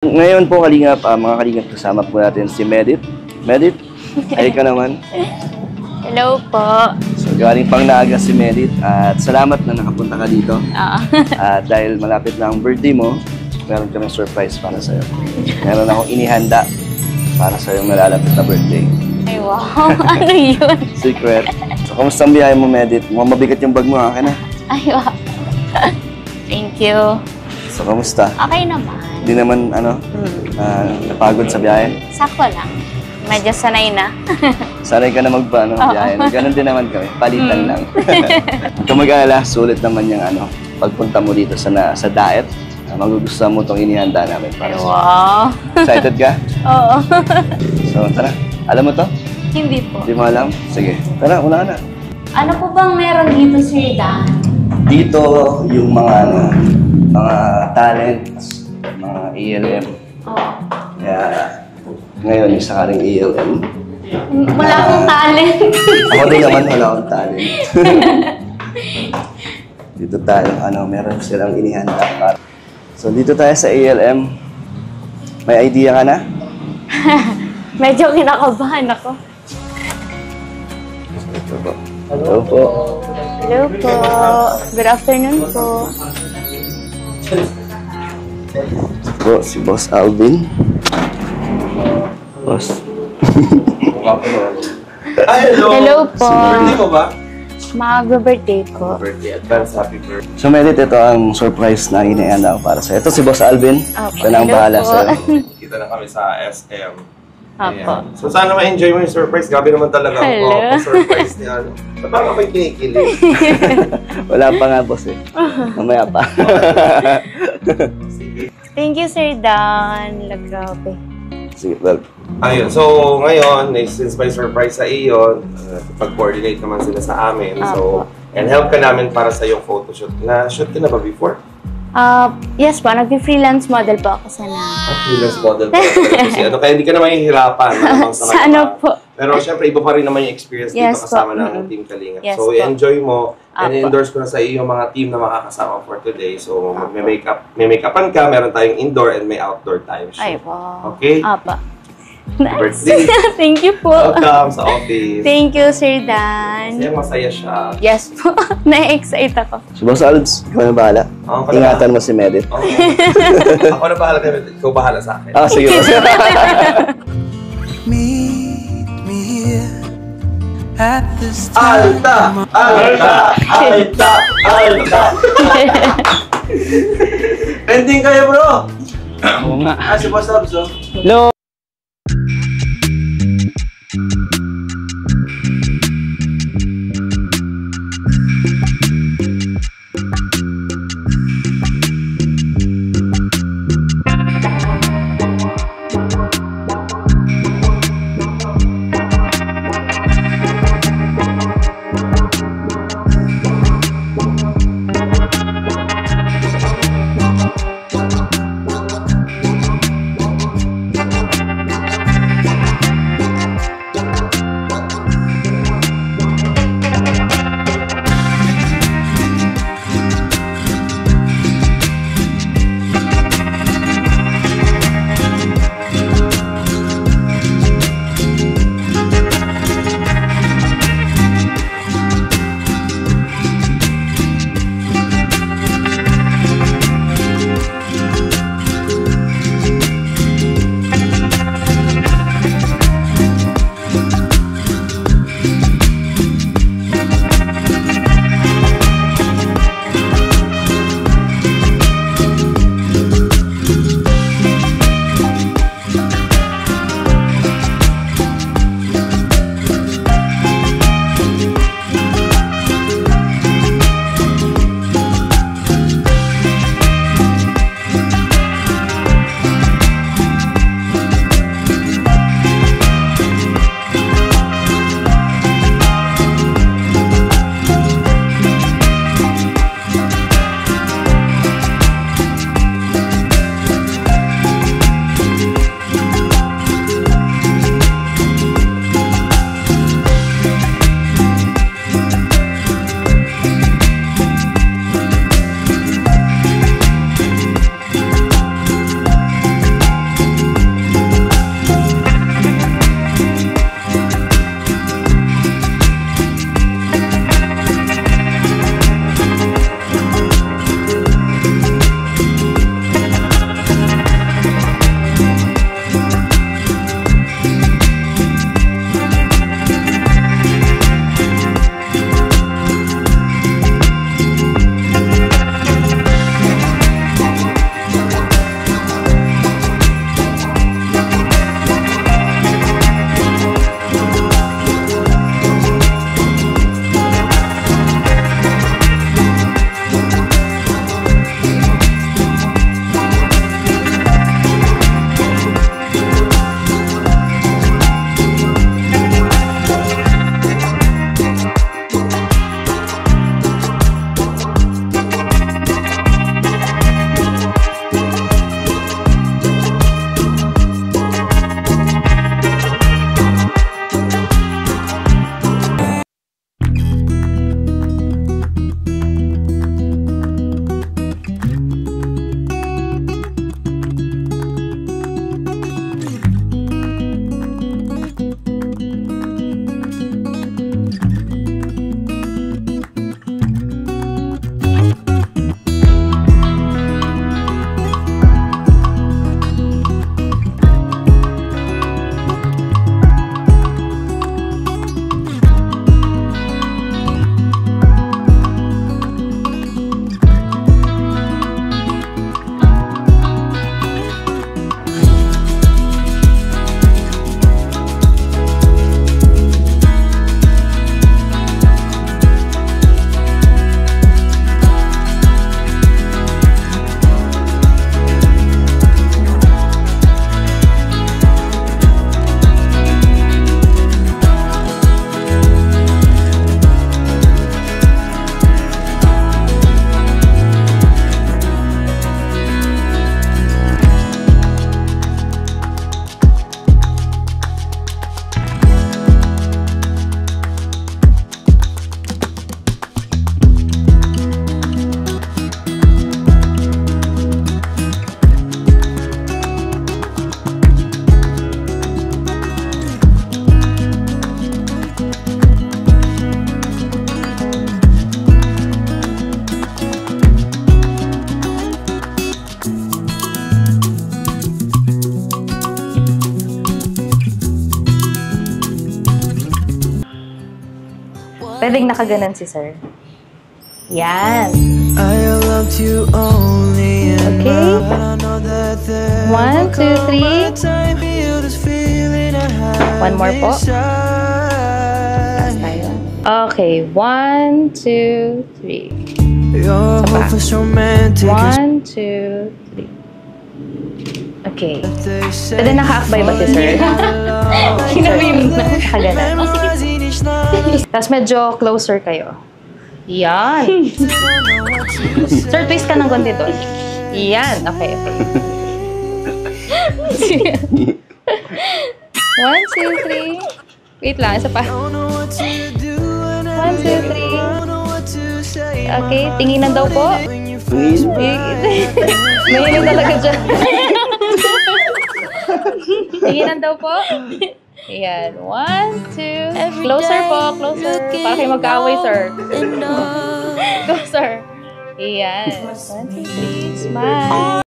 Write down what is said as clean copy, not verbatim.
Ngayon po kalingap, mga kalingap, kasama po natin si Medit. Medit, ay ka naman. Hello po. So galing pang Naga si Medit at salamat na nakapunta ka dito. At dahil malapit na ang birthday mo, meron kaming surprise para sa'yo. Meron akong inihanda para sa'yo malalapit na birthday. Ay wow, ano yun? Secret. So kamusta ang biyahe mo, Medit? Mukhang mabigat yung bag mo, akin na. Ay wow. Thank you. So kamusta? Okay naman. Hindi naman, napagod sa biyahe? Sakto lang. Medyo sanay na. Sanay ka na biyahe. Ganon din naman kami. Palitan lang. Kung mag-alala, sulit naman yung pagpunta mo dito sa diet. Magugustuhan mo itong inihanda namin para sa. Wow. Excited ka? Oo. So, tara. Alam mo to? Hindi po. Hindi mo alam? Sige. Tara, una na. Ano po bang meron dito, Sir Dan? Dito yung mga talents, mga ELM. Oo. Kaya, ngayon, isa ka ring ELM. Wala akong talent. Ako din naman, wala akong talent. Dito tayo, meron silang inihanda para. So, dito tayo sa ELM. May idea ka na? Medyo kinakabahan ako. Ito po. Hello po. Hello po. Good afternoon po. Po, si Boss Alvin. Boss. Hello po. Birthday mo ba? Mag-birthday po. Birthday, advance happy birthday. So, Medit, ito ang surprise na inihanda ko para sa'yo. Ito si Boss Alvin. Opo. Siya na ang bahala Hello po. sa'yo. Kita na kami sa SM. Apo. So sana ma-enjoy mo yung surprise. Gabi naman talaga ang surprise niya. Parang ako'y kinikilig. Wala pa nga, boss eh. Mamaya pa. Thank you, Sir Dan. Grabe. Sige, well. Ayun, so ngayon, since may surprise sa iyo, pag-coordinate naman sila sa amin. So, and help ka namin para sa yung photoshoot. Na-shoot ka na ba before? Yes po, nag-freelance model po ako sana. Freelance model po. Kasi kaya hindi ka na mahihirapan. Sa ano po? Pero syempre, iba pa rin naman yung experience dito kasama ng Team Kalinga. Yes, so, enjoy mo. And Apo. endorse ko na sa iyo yung mga team na makakasama for today. So, may make-upan ka, meron tayong indoor and may outdoor time shoot. Ay, wow. Okay? Apa. Nice. Birthday. Thank you po. Welcome sa office. Thank you, Sir Dan. Kasi masaya siya. Yes po. Na-excite ako. Si Boss Alves, ikaw na bahala. Ingatan mo si Medit. Ako na bahala kay Medit. Ikaw bahala sa akin. Sige, boss. Meet me here at this time. Alta! Alta! Alta! Alta! Pending kayo, bro! Oo nga. Si Boss Labs, oh. Hello! Pwedeng nakaganan si sir. Yan. I loved you only in Okay. my heart. I know that there 1, 2, 3. time healed this feeling I have One more po. inside. Okay, 1, 2, 3. Your Sapa. hope is romantic. 1, 2, 3. Okay. They say Pwede nakaakbay ba si sir? Kinabim na. Nakaganan. memories in each night. Tapos medyo closer kayo. Yan. Sir, twist ka ng konti doon. Yan. Okay, okay. 1, 2, 3. Wait lang, isa pa. 1, 2, 3. Okay, tinginan daw po. Mahilig talaga dyan. Tinginan daw po. Ayan. 1, 2. Closer po, closer. Para kayo magkaaway, sir. Closer. Ayan. 1, 2, 3. Smile.